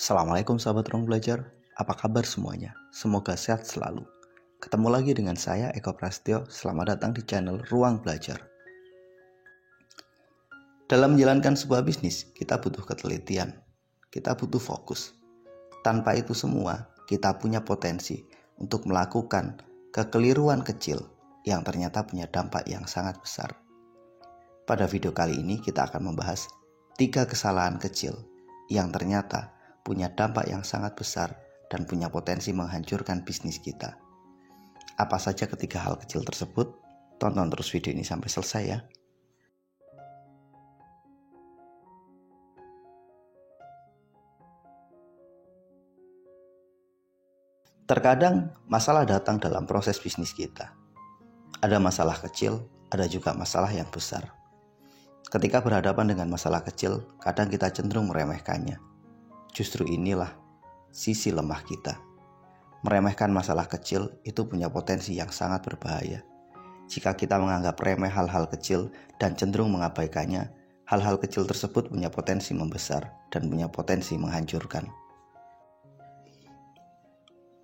Assalamualaikum sahabat ruang belajar, apa kabar semuanya? Semoga sehat selalu. Ketemu lagi dengan saya Eko Prasetyo, selamat datang di channel Ruang Belajar. Dalam menjalankan sebuah bisnis, kita butuh ketelitian, kita butuh fokus. Tanpa itu semua, kita punya potensi untuk melakukan kekeliruan kecil yang ternyata punya dampak yang sangat besar. Pada video kali ini kita akan membahas 3 kesalahan kecil yang ternyata punya dampak yang sangat besar dan punya potensi menghancurkan bisnis kita. Apa saja ketiga hal kecil tersebut? Tonton terus video ini sampai selesai ya. Terkadang masalah datang dalam proses bisnis kita. Ada masalah kecil, ada juga masalah yang besar. Ketika berhadapan dengan masalah kecil, kadang kita cenderung meremehkannya. Justru inilah sisi lemah kita. Meremehkan masalah kecil itu punya potensi yang sangat berbahaya. Jika kita menganggap remeh hal-hal kecil dan cenderung mengabaikannya, hal-hal kecil tersebut punya potensi membesar dan punya potensi menghancurkan.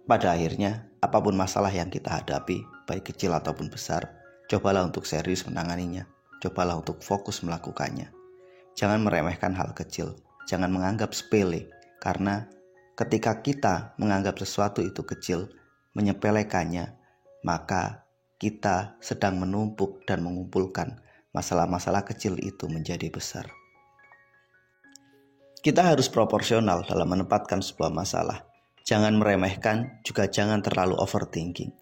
Pada akhirnya, apapun masalah yang kita hadapi, baik kecil ataupun besar, cobalah untuk serius menanganinya. Cobalah untuk fokus melakukannya. Jangan meremehkan hal kecil, jangan menganggap sepele. Karena ketika kita menganggap sesuatu itu kecil, menyepelekannya, maka kita sedang menumpuk dan mengumpulkan masalah-masalah kecil itu menjadi besar. Kita harus proporsional dalam menempatkan sebuah masalah. Jangan meremehkan, juga jangan terlalu overthinking.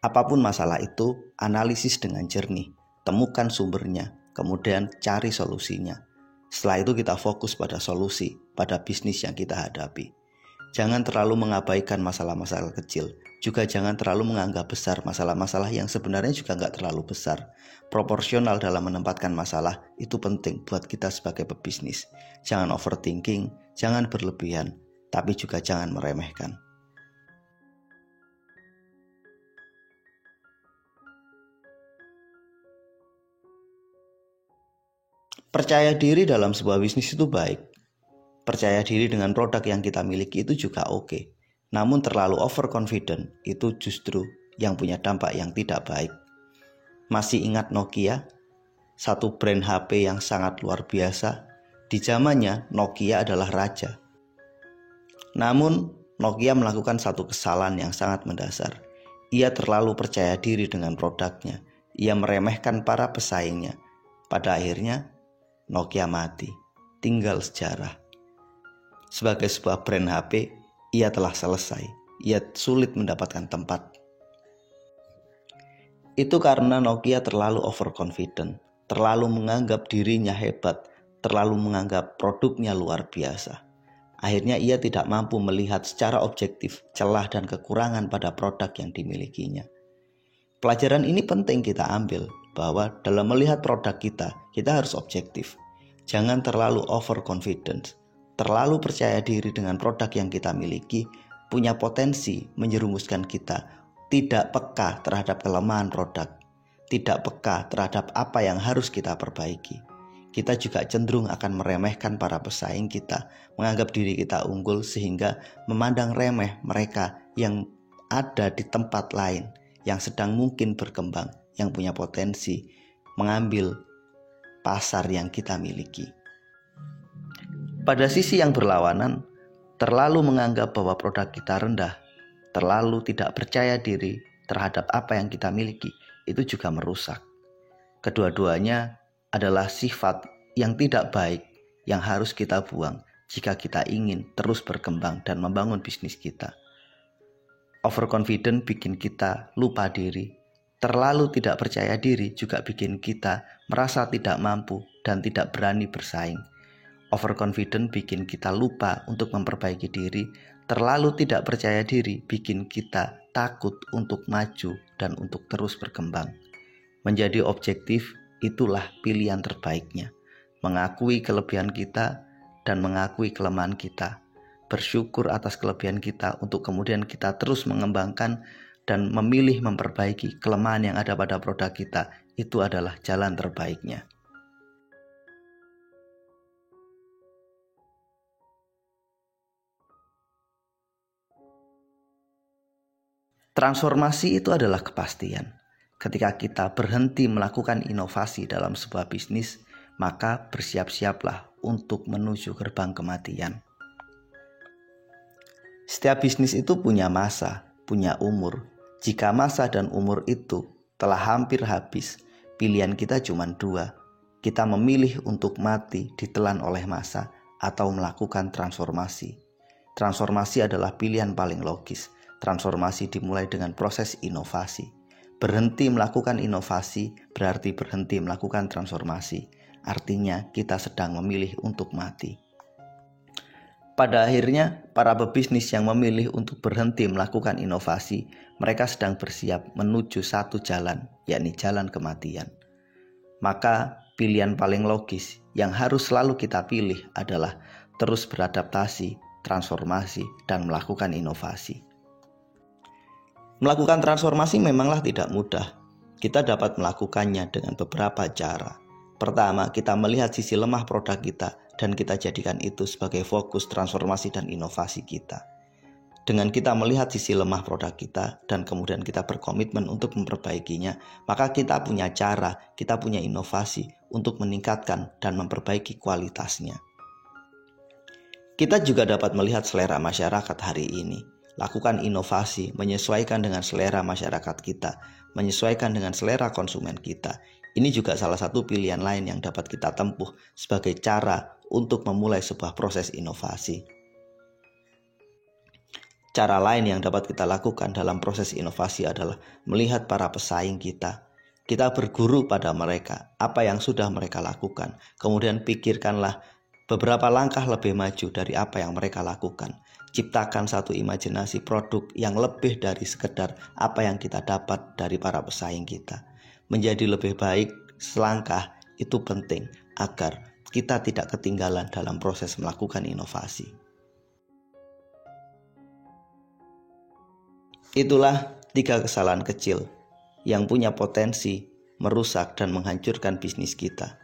Apapun masalah itu, analisis dengan jernih, temukan sumbernya, kemudian cari solusinya. Setelah itu kita fokus pada solusi, pada bisnis yang kita hadapi. Jangan terlalu mengabaikan masalah-masalah kecil. Juga jangan terlalu menganggap besar masalah-masalah yang sebenarnya juga nggak terlalu besar. Proporsional dalam menempatkan masalah itu penting buat kita sebagai pebisnis. Jangan overthinking, jangan berlebihan, tapi juga jangan meremehkan. Percaya diri dalam sebuah bisnis itu baik. Percaya diri dengan produk yang kita miliki itu juga oke. Namun terlalu overconfident itu justru yang punya dampak yang tidak baik. Masih ingat Nokia? Satu brand HP yang sangat luar biasa. Di zamannya Nokia adalah raja. Namun Nokia melakukan satu kesalahan yang sangat mendasar. Ia terlalu percaya diri dengan produknya. Ia meremehkan para pesaingnya. Pada akhirnya Nokia mati, tinggal sejarah. Sebagai sebuah brand HP, ia telah selesai. Ia sulit mendapatkan tempat. Itu karena Nokia terlalu overconfident, terlalu menganggap dirinya hebat, terlalu menganggap produknya luar biasa. Akhirnya ia tidak mampu melihat secara objektif celah dan kekurangan pada produk yang dimilikinya. Pelajaran ini penting kita ambil, bahwa dalam melihat produk kita harus objektif. Jangan terlalu overconfident, terlalu percaya diri dengan produk yang kita miliki, punya potensi menjerumuskan kita, tidak peka terhadap kelemahan produk, tidak peka terhadap apa yang harus kita perbaiki. Kita juga cenderung akan meremehkan para pesaing kita, menganggap diri kita unggul sehingga memandang remeh mereka yang ada di tempat lain, yang sedang mungkin berkembang, yang punya potensi mengambil pasar yang kita miliki. Pada sisi yang berlawanan, terlalu menganggap bahwa produk kita rendah, terlalu tidak percaya diri terhadap apa yang kita miliki, itu juga merusak. Kedua-duanya adalah sifat yang tidak baik yang harus kita buang jika kita ingin terus berkembang dan membangun bisnis kita. Overconfident bikin kita lupa diri. Terlalu tidak percaya diri juga bikin kita merasa tidak mampu dan tidak berani bersaing. Overconfident bikin kita lupa untuk memperbaiki diri. Terlalu tidak percaya diri bikin kita takut untuk maju dan untuk terus berkembang. Menjadi objektif itulah pilihan terbaiknya. Mengakui kelebihan kita dan mengakui kelemahan kita. Bersyukur atas kelebihan kita untuk kemudian kita terus mengembangkan dan memilih memperbaiki kelemahan yang ada pada produk kita. Itu adalah jalan terbaiknya. Transformasi itu adalah kepastian. Ketika kita berhenti melakukan inovasi dalam sebuah bisnis, maka bersiap-siaplah untuk menuju gerbang kematian. Setiap bisnis itu punya masa, punya umur. Jika masa dan umur itu telah hampir habis, pilihan kita cuma dua. Kita memilih untuk mati ditelan oleh masa atau melakukan transformasi. Transformasi adalah pilihan paling logis. Transformasi dimulai dengan proses inovasi. Berhenti melakukan inovasi berarti berhenti melakukan transformasi. Artinya kita sedang memilih untuk mati. Pada akhirnya, para pebisnis yang memilih untuk berhenti melakukan inovasi, mereka sedang bersiap menuju satu jalan, yakni jalan kematian. Maka pilihan paling logis yang harus selalu kita pilih adalah terus beradaptasi, transformasi, dan melakukan inovasi. Melakukan transformasi memanglah tidak mudah. Kita dapat melakukannya dengan beberapa cara. Pertama, kita melihat sisi lemah produk kita dan kita jadikan itu sebagai fokus transformasi dan inovasi kita. Dengan kita melihat sisi lemah produk kita dan kemudian kita berkomitmen untuk memperbaikinya, maka kita punya cara, kita punya inovasi untuk meningkatkan dan memperbaiki kualitasnya. Kita juga dapat melihat selera masyarakat hari ini. Lakukan inovasi menyesuaikan dengan selera masyarakat kita, menyesuaikan dengan selera konsumen kita. Ini juga salah satu pilihan lain yang dapat kita tempuh sebagai cara untuk memulai sebuah proses inovasi. Cara lain yang dapat kita lakukan dalam proses inovasi adalah melihat para pesaing kita. Kita berguru pada mereka, apa yang sudah mereka lakukan. Kemudian pikirkanlah beberapa langkah lebih maju dari apa yang mereka lakukan. Ciptakan satu imajinasi produk yang lebih dari sekedar apa yang kita dapat dari para pesaing kita. Menjadi lebih baik selangkah itu penting agar kita tidak ketinggalan dalam proses melakukan inovasi. Itulah 3 kesalahan kecil yang punya potensi merusak dan menghancurkan bisnis kita.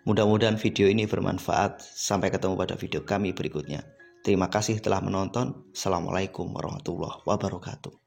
Mudah-mudahan video ini bermanfaat. Sampai ketemu pada video kami berikutnya. Terima kasih telah menonton. Assalamualaikum warahmatullahi wabarakatuh.